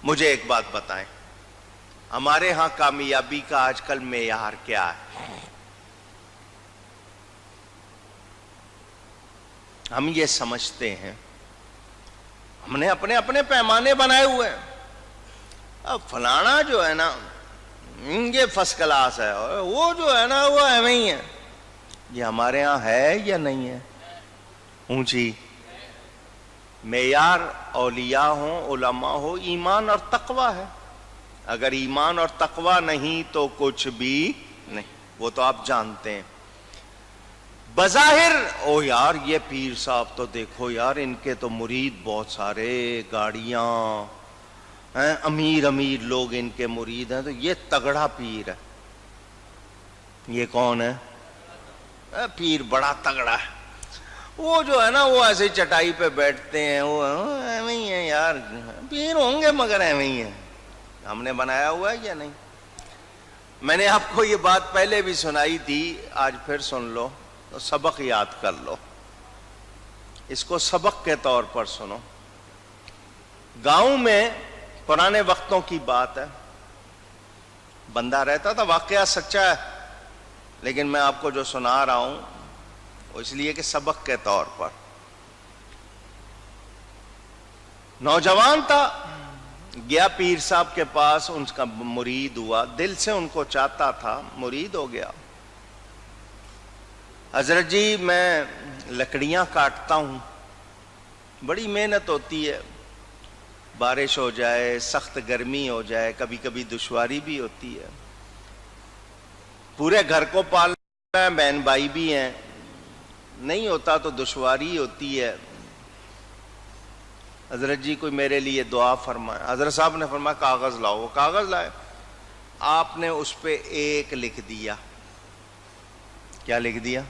مجھے ایک بات بتائیں، ہمارے ہاں کامیابی کا آج کل معیار کیا ہے؟ ہم یہ سمجھتے ہیں، ہم نے اپنے اپنے پیمانے بنائے ہوئے ہیں، اب فلانا جو ہے نا یہ فرسٹ کلاس ہے، اور وہ جو ہے نا وہ ایویں ہی ہے۔ یہ ہمارے ہاں ہے یا نہیں ہے؟ اونچی معیار اولیاء ہوں، علماء ہو، ایمان اور تقوی ہے۔ اگر ایمان اور تقوی نہیں تو کچھ بھی نہیں، وہ تو آپ جانتے ہیں۔ بظاہر او یار یہ پیر صاحب تو دیکھو یار، ان کے تو مرید بہت سارے، گاڑیاں ہیں، امیر امیر لوگ ان کے مرید ہیں، تو یہ تگڑا پیر ہے۔ یہ کون ہے؟ پیر بڑا تگڑا ہے۔ وہ جو ہے نا وہ ایسے چٹائی پہ بیٹھتے ہیں، وہ ایویں ہی ہیں یار، پیر ہوں گے مگر ایویں ہی ہیں۔ ہم نے بنایا ہوا ہے یا نہیں؟ میں نے آپ کو یہ بات پہلے بھی سنائی تھی، آج پھر سن لو تو سبق یاد کر لو، اس کو سبق کے طور پر سنو۔ گاؤں میں پرانے وقتوں کی بات ہے، بندہ رہتا تھا، واقعہ سچا ہے، لیکن میں آپ کو جو سنا رہا ہوں وہ اس لیے کہ سبق کے طور پر۔ نوجوان تھا، گیا پیر صاحب کے پاس، ان کا مرید ہوا، دل سے ان کو چاہتا تھا، مرید ہو گیا۔ حضرت جی میں لکڑیاں کاٹتا ہوں، بڑی محنت ہوتی ہے، بارش ہو جائے، سخت گرمی ہو جائے، کبھی کبھی دشواری بھی ہوتی ہے، پورے گھر کو پالنا ہے، بہن بھائی بھی ہیں، نہیں ہوتا تو دشواری ہوتی ہے۔ حضرت جی کوئی میرے لیے دعا فرمائے۔ حضرت صاحب نے فرمایا کاغذ لاؤ، وہ کاغذ لائے، آپ نے اس پہ ایک لکھ دیا۔ کیا لکھ دیا؟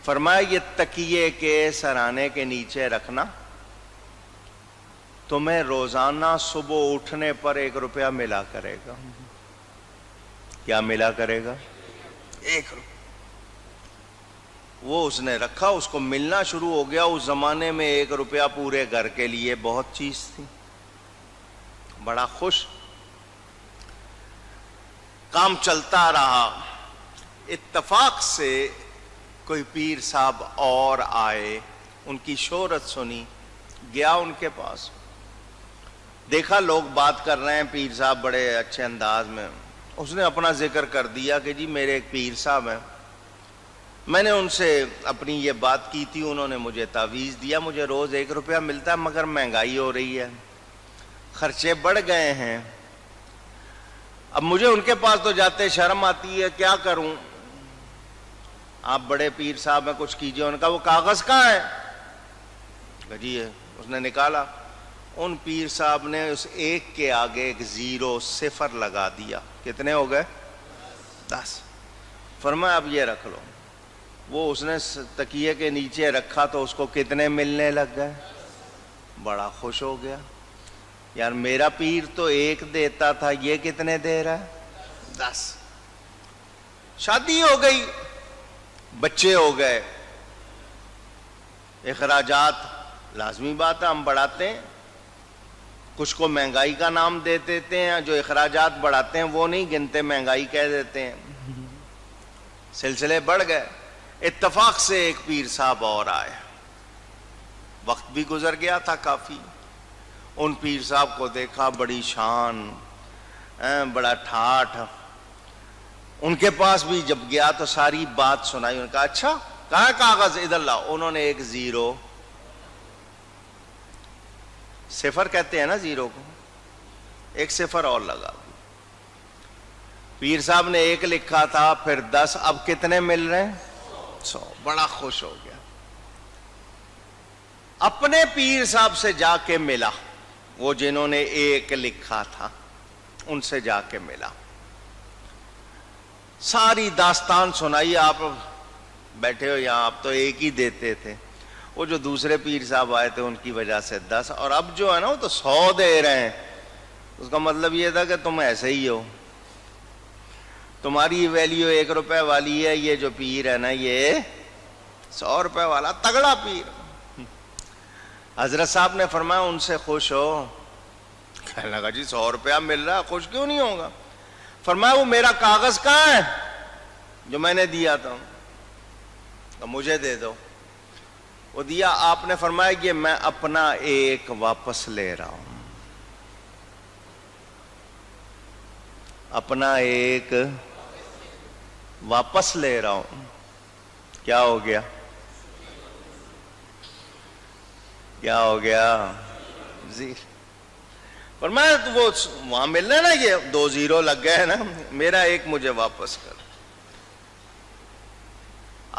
فرمایا یہ تکیے کے سرانے کے نیچے رکھنا، تمہیں روزانہ صبح اٹھنے پر 1 روپیہ ملا کرے گا۔ کیا ملا کرے گا؟ 1 روپیہ۔ وہ اس نے رکھا، اس کو ملنا شروع ہو گیا۔ اس زمانے میں 1 روپیہ پورے گھر کے لیے بہت چیز تھی، بڑا خوش۔ کام چلتا رہا، اتفاق سے کوئی پیر صاحب اور آئے، ان کی شہرت سنی، گیا ان کے پاس، دیکھا لوگ بات کر رہے ہیں، پیر صاحب بڑے اچھے انداز میں، اس نے اپنا ذکر کر دیا کہ جی میرے ایک پیر صاحب ہیں، میں نے ان سے اپنی یہ بات کی تھی، انہوں نے مجھے تعویذ دیا، مجھے روز 1 روپیہ ملتا ہے، مگر مہنگائی ہو رہی ہے، خرچے بڑھ گئے ہیں، اب مجھے ان کے پاس تو جاتے شرم آتی ہے، کیا کروں؟ آپ بڑے پیر صاحب ہیں، کچھ کیجئے۔ ان کا وہ کاغذ کہاں ہے؟ جی ہے۔ اس نے نکالا، ان پیر صاحب نے اس 1 کے آگے ایک 0 صفر لگا دیا۔ کتنے ہو گئے؟ 10۔ فرمایا اب یہ رکھ لو۔ وہ اس نے تکیے کے نیچے رکھا تو اس کو کتنے ملنے لگ گئے؟ بڑا خوش ہو گیا، یار میرا پیر تو 1 دیتا تھا، یہ کتنے دے رہا ہے؟ 10۔ شادی ہو گئی، بچے ہو گئے، اخراجات لازمی بات ہے ہم بڑھاتے ہیں، کچھ کو مہنگائی کا نام دے دیتے ہیں، جو اخراجات بڑھاتے ہیں وہ نہیں گنتے، مہنگائی کہہ دیتے ہیں، سلسلے بڑھ گئے۔ اتفاق سے ایک پیر صاحب اور آئے، وقت بھی گزر گیا تھا کافی، ان پیر صاحب کو دیکھا، بڑی شان، بڑا ٹھاٹھ، ان کے پاس بھی جب گیا تو ساری بات سنائی، انہوں نے کہا اچھا کہاں ہے کاغذ؟ ادھر لاؤ۔ انہوں نے ایک 0 صفر کہتے ہیں نا 0 کو، 1 صفر اور لگا۔ پیر صاحب نے 1 لکھا تھا، پھر 10، اب کتنے مل رہے ہیں؟ 100۔ بڑا خوش ہو گیا، اپنے پیر صاحب سے جا کے ملا، وہ جنہوں نے 1 لکھا تھا ان سے جا کے ملا، ساری داستان سنائی۔ آپ بیٹھے ہو یہاں، آپ تو 1 ہی دیتے تھے، وہ جو دوسرے پیر صاحب آئے تھے ان کی وجہ سے 10، اور اب جو ہے نا وہ تو 100 دے رہے ہیں۔ اس کا مطلب یہ تھا کہ تم ایسے ہی ہو، تمہاری ویلیو 1 روپے والی ہے، یہ جو پیر ہے نا یہ 100 روپے والا تگڑا پیر۔ حضرت صاحب نے فرمایا ان سے خوش ہو؟ کہنے لگا جی 100 روپیہ مل رہا، خوش کیوں نہیں ہوگا؟ فرمایا وہ میرا کاغذ کہاں ہے جو میں نے دیا تھا؟ تو مجھے دے دو۔ وہ دیا، آپ نے فرمایا یہ میں اپنا ایک واپس لے رہا ہوں، اپنا ایک واپس لے رہا ہوں۔ کیا ہو گیا؟ کیا ہو گیا؟ زیرو۔ فرمایا تو وہ وہاں مل رہا ہے نا، یہ 2 زیرو لگ گئے نا، میرا ایک مجھے واپس کر۔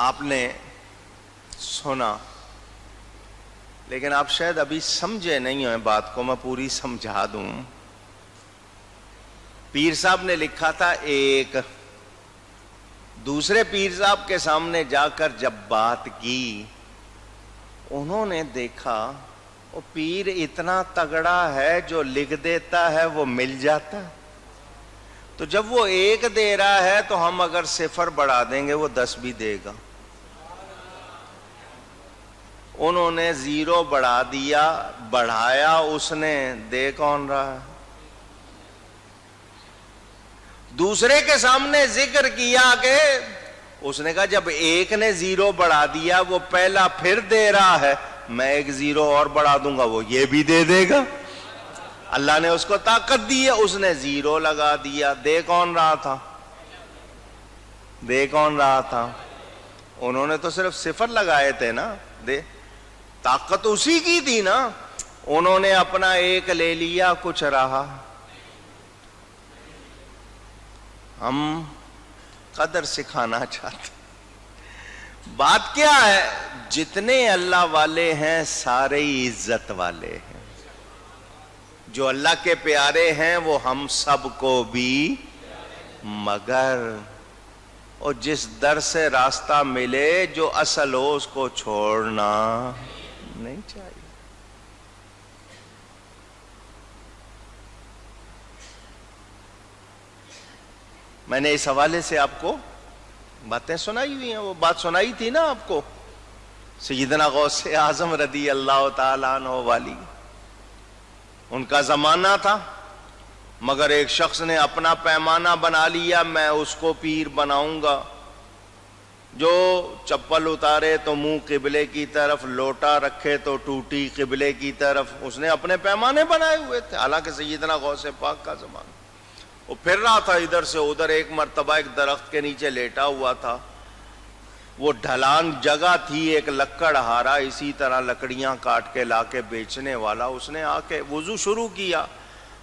آپ نے سنا، لیکن آپ شاید ابھی سمجھے نہیں ہوئے بات کو، میں پوری سمجھا دوں۔ پیر صاحب نے لکھا تھا ایک، دوسرے پیر صاحب کے سامنے جا کر جب بات کی، انہوں نے دیکھا وہ پیر اتنا تگڑا ہے جو لکھ دیتا ہے وہ مل جاتا ہے، تو جب وہ 1 دے رہا ہے تو ہم اگر 0 بڑھا دیں گے وہ 10 بھی دے گا۔ انہوں نے 0 بڑھا دیا، بڑھایا اس نے، دے کون رہا ہے؟ دوسرے کے سامنے ذکر کیا کہ اس نے کہا جب ایک نے 0 بڑھا دیا وہ پہلا پھر دے رہا ہے، میں 1 0 اور بڑھا دوں گا وہ یہ بھی دے دے گا۔ اللہ نے اس کو طاقت دی ہے، اس نے 0 لگا دیا، دے کون رہا تھا؟ دے کون رہا تھا؟ انہوں نے تو صرف 0 لگائے تھے نا، دے طاقت اسی کی تھی نا، انہوں نے اپنا 1 لے لیا، کچھ رہا۔ ہم قدر سکھانا چاہتے، بات کیا ہے؟ جتنے اللہ والے ہیں سارے ہی عزت والے ہیں، جو اللہ کے پیارے ہیں وہ ہم سب کو بھی، مگر اور جس در سے راستہ ملے جو اصل ہو اس کو چھوڑنا نہیں چاہیے۔ میں نے اس حوالے سے آپ کو باتیں سنائی ہوئی ہیں، وہ بات سنائی تھی نا آپ کو، سیدنا غوث اعظم رضی اللہ تعالیٰ عنہ والی، ان کا زمانہ تھا، مگر ایک شخص نے اپنا پیمانہ بنا لیا، میں اس کو پیر بناؤں گا، جو چپل اتارے تو منہ قبلے کی طرف، لوٹا رکھے تو ٹوٹی قبلے کی طرف، اس نے اپنے پیمانے بنائے ہوئے تھے۔ حالانکہ سیدنا غوث پاک کا زمانہ، وہ پھر رہا تھا ادھر سے ادھر، ایک مرتبہ ایک درخت کے نیچے لیٹا ہوا تھا، وہ ڈھلان جگہ تھی، ایک لکڑ ہارا اسی طرح لکڑیاں کاٹ کے لا کے بیچنے والا، اس نے آ کے وضو شروع کیا،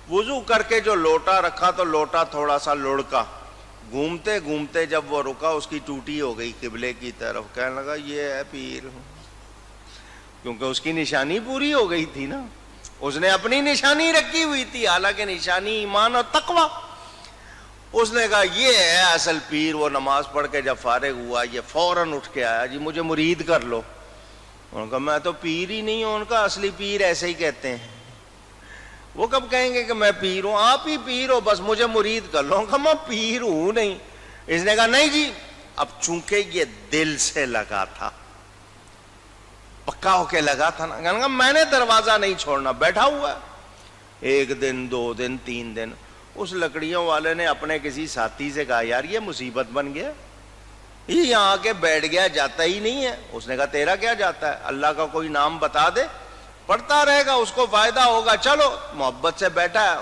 وضو کر کے جو لوٹا رکھا تو لوٹا تھوڑا سا لڑکا، گھومتے گھومتے جب وہ رکا اس کی ٹوٹی ہو گئی قبلے کی طرف، کہنے لگا یہ ہے پیر، کیونکہ اس کی نشانی پوری ہو گئی تھی نا، اس نے اپنی نشانی رکھی ہوئی تھی، حالانکہ نشانی ایمان اور تقوی۔ اس نے کہا یہ ہے اصل پیر۔ وہ نماز پڑھ کے جب فارغ ہوا یہ فوراً اٹھ کے آیا، جی مجھے مرید کر لو۔ انہوں نے کہا میں تو پیر ہی نہیں ہوں۔ ان کا اصلی پیر ایسے ہی کہتے ہیں، وہ کب کہیں گے کہ میں پیر ہوں؟ آپ ہی پیر ہو، بس مجھے مرید کر لو۔ کہا میں پیر ہوں نہیں۔ اس نے کہا نہیں جی، اب چونکہ یہ دل سے لگا تھا، پکا ہو کے لگا تھا نا، کہا میں نے دروازہ نہیں چھوڑنا، بیٹھا ہوا ہے۔ 1 دن 2 دن 3 دن اس لکڑیوں والے نے اپنے کسی ساتھی سے کہا یار یہ مصیبت بن گیا، یہ یہاں آ کے بیٹھ گیا، جاتا ہی نہیں ہے۔ اس نے کہا تیرا کیا جاتا ہے، اللہ کا کوئی نام بتا دے، پڑھتا رہے گا، اس کو فائدہ ہوگا، چلو۔ محبت سے بیٹھا ہے،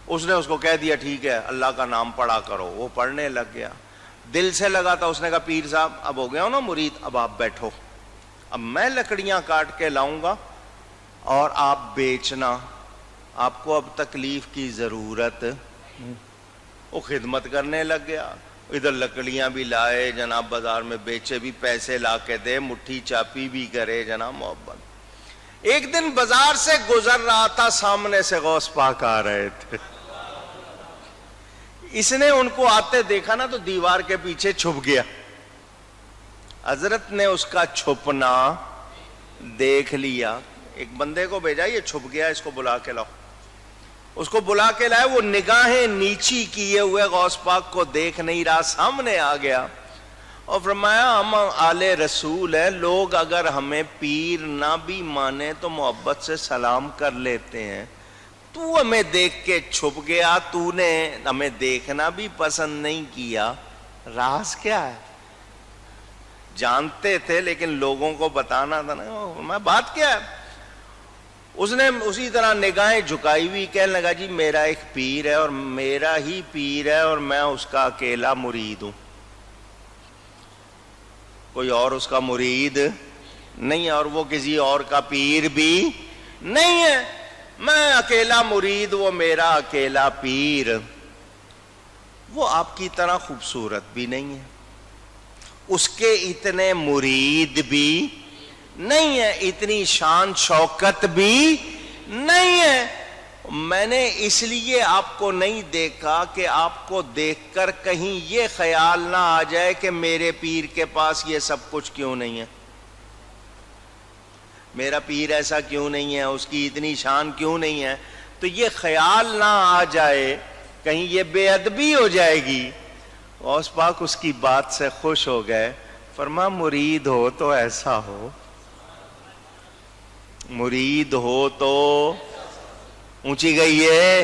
اس نے اس کو کہہ دیا ٹھیک ہے اللہ کا نام پڑھا کرو۔ وہ پڑھنے لگ گیا، دل سے لگا تھا۔ اس نے کہا پیر صاحب اب ہو گیا ہو نا مرید، اب آپ بیٹھو، اب میں لکڑیاں کاٹ کے لاؤں گا اور آپ بیچنا، آپ کو اب تکلیف کی ضرورت۔ وہ خدمت کرنے لگ گیا، ادھر لکڑیاں بھی لائے جناب، بازار میں بیچے بھی، پیسے لا کے دے، مٹھی چاپی بھی کرے جناب، محبت۔ ایک دن بازار سے گزر رہا تھا، سامنے سے غوث پاک آ رہے تھے۔ اس نے ان کو آتے دیکھا نا تو دیوار کے پیچھے چھپ گیا۔ حضرت نے اس کا چھپنا دیکھ لیا، ایک بندے کو بھیجا یہ چھپ گیا، اس کو بلا کے لاؤ۔ اس کو بلا کے لائے، وہ نگاہیں نیچی کیے ہوئے غوث پاک کو دیکھ نہیں رہا، سامنے آ گیا اور فرمایا ہم آل رسول ہیں، لوگ اگر ہمیں پیر نہ بھی مانے تو محبت سے سلام کر لیتے ہیں، تو ہمیں دیکھ کے چھپ گیا, تو نے ہمیں دیکھنا بھی پسند نہیں کیا, راز کیا ہے؟ جانتے تھے لیکن لوگوں کو بتانا تھا نا, میں بات کیا ہے؟ اس نے اسی طرح نگاہیں جھکائی ہوئی کہنے لگا جی میرا ایک پیر ہے اور میرا ہی پیر ہے اور میں اس کا اکیلا مرید ہوں, کوئی اور اس کا مرید نہیں ہے اور وہ کسی اور کا پیر بھی نہیں ہے, میں اکیلا مرید, وہ میرا اکیلا پیر. وہ آپ کی طرح خوبصورت بھی نہیں ہے, اس کے اتنے مرید بھی نہیں ہے, اتنی شان شوکت بھی نہیں ہے. میں نے اس لیے آپ کو نہیں دیکھا کہ آپ کو دیکھ کر کہیں یہ خیال نہ آ جائے کہ میرے پیر کے پاس یہ سب کچھ کیوں نہیں ہے, میرا پیر ایسا کیوں نہیں ہے, اس کی اتنی شان کیوں نہیں ہے. تو یہ خیال نہ آ جائے کہیں یہ بے ادبی ہو جائے گی. غوث پاک اس کی بات سے خوش ہو گئے, فرما مرید ہو تو ایسا ہو, مرید ہو تو اونچی گئی ہے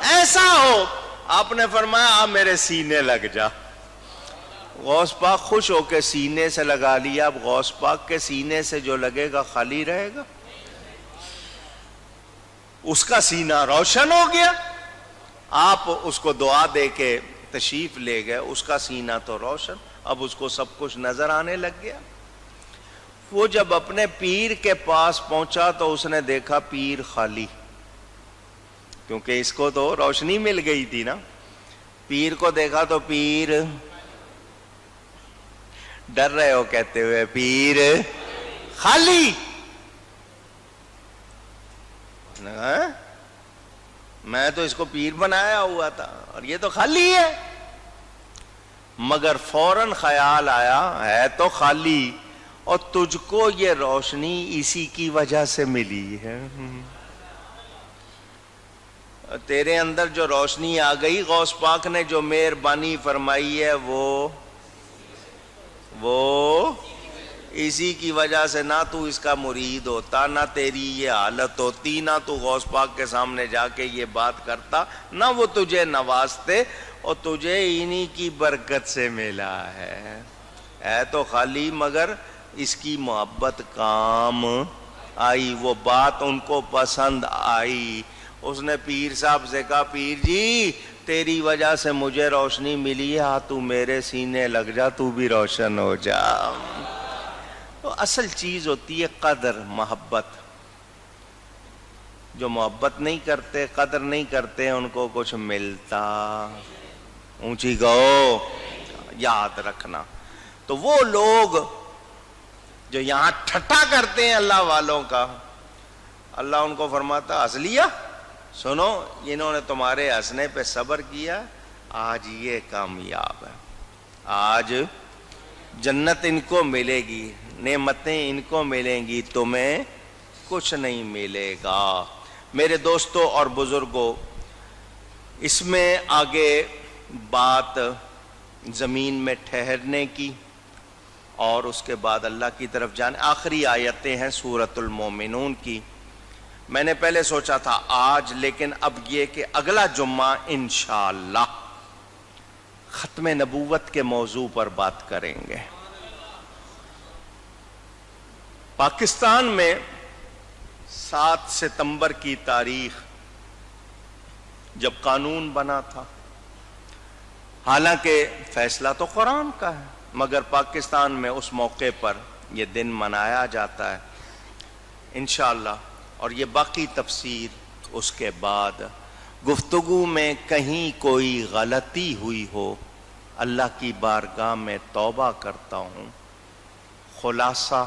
ایسا ہو. آپ نے فرمایا آپ میرے سینے لگ جا. غوث پاک خوش ہو کے سینے سے لگا لیا. اب غوث پاک کے سینے سے جو لگے گا خالی رہے گا, اس کا سینہ روشن ہو گیا. آپ اس کو دعا دے کے تشریف لے گئے, اس کا سینہ تو روشن, اب اس کو سب کچھ نظر آنے لگ گیا. وہ جب اپنے پیر کے پاس پہنچا تو اس نے دیکھا پیر خالی, کیونکہ اس کو تو روشنی مل گئی تھی نا. پیر کو دیکھا تو پیر, ڈر رہے ہو کہتے ہوئے, پیر خالی. میں تو اس کو پیر بنایا ہوا تھا اور یہ تو خالی ہے. مگر فوراً خیال آیا ہے تو خالی, اور تجھ کو یہ روشنی اسی کی وجہ سے ملی ہے. تیرے اندر جو روشنی آ گئی, غوث پاک نے جو مہربانی فرمائی ہے وہ اسی کی وجہ سے. نہ تو اس کا مرید ہوتا, نہ تیری یہ حالت ہوتی, نہ تو غوث پاک کے سامنے جا کے یہ بات کرتا, نہ وہ تجھے نوازتے, اور تجھے انہی کی برکت سے ملا ہے. ہے تو خالی مگر اس کی محبت کام آئی, وہ بات ان کو پسند آئی. اس نے پیر صاحب سے کہا پیر جی تیری وجہ سے مجھے روشنی ملی ہے, تو میرے سینے لگ جا, تو بھی روشن ہو جا. تو اصل چیز ہوتی ہے قدر, محبت. جو محبت نہیں کرتے, قدر نہیں کرتے, ان کو کچھ ملتا. اونچی گو, یاد رکھنا. تو وہ لوگ جو یہاں ٹھٹا کرتے ہیں اللہ والوں کا, اللہ ان کو فرماتا ہنس لیا, سنو انہوں نے تمہارے ہنسنے پہ صبر کیا, آج یہ کامیاب ہے, آج جنت ان کو ملے گی, نعمتیں ان کو ملیں گی, تمہیں کچھ نہیں ملے گا. میرے دوستوں اور بزرگوں, اس میں آگے بات زمین میں ٹھہرنے کی اور اس کے بعد اللہ کی طرف جانے. آخری آیتیں ہیں سورۃ المومنون کی. میں نے پہلے سوچا تھا آج, لیکن اب یہ کہ اگلا جمعہ انشاءاللہ ختم نبوت کے موضوع پر بات کریں گے. پاکستان میں 7 ستمبر کی تاریخ جب قانون بنا تھا, حالانکہ فیصلہ تو قرآن کا ہے, مگر پاکستان میں اس موقع پر یہ دن منایا جاتا ہے انشاءاللہ. اور یہ باقی تفسیر اس کے بعد. گفتگو میں کہیں کوئی غلطی ہوئی ہو, اللہ کی بارگاہ میں توبہ کرتا ہوں. خلاصہ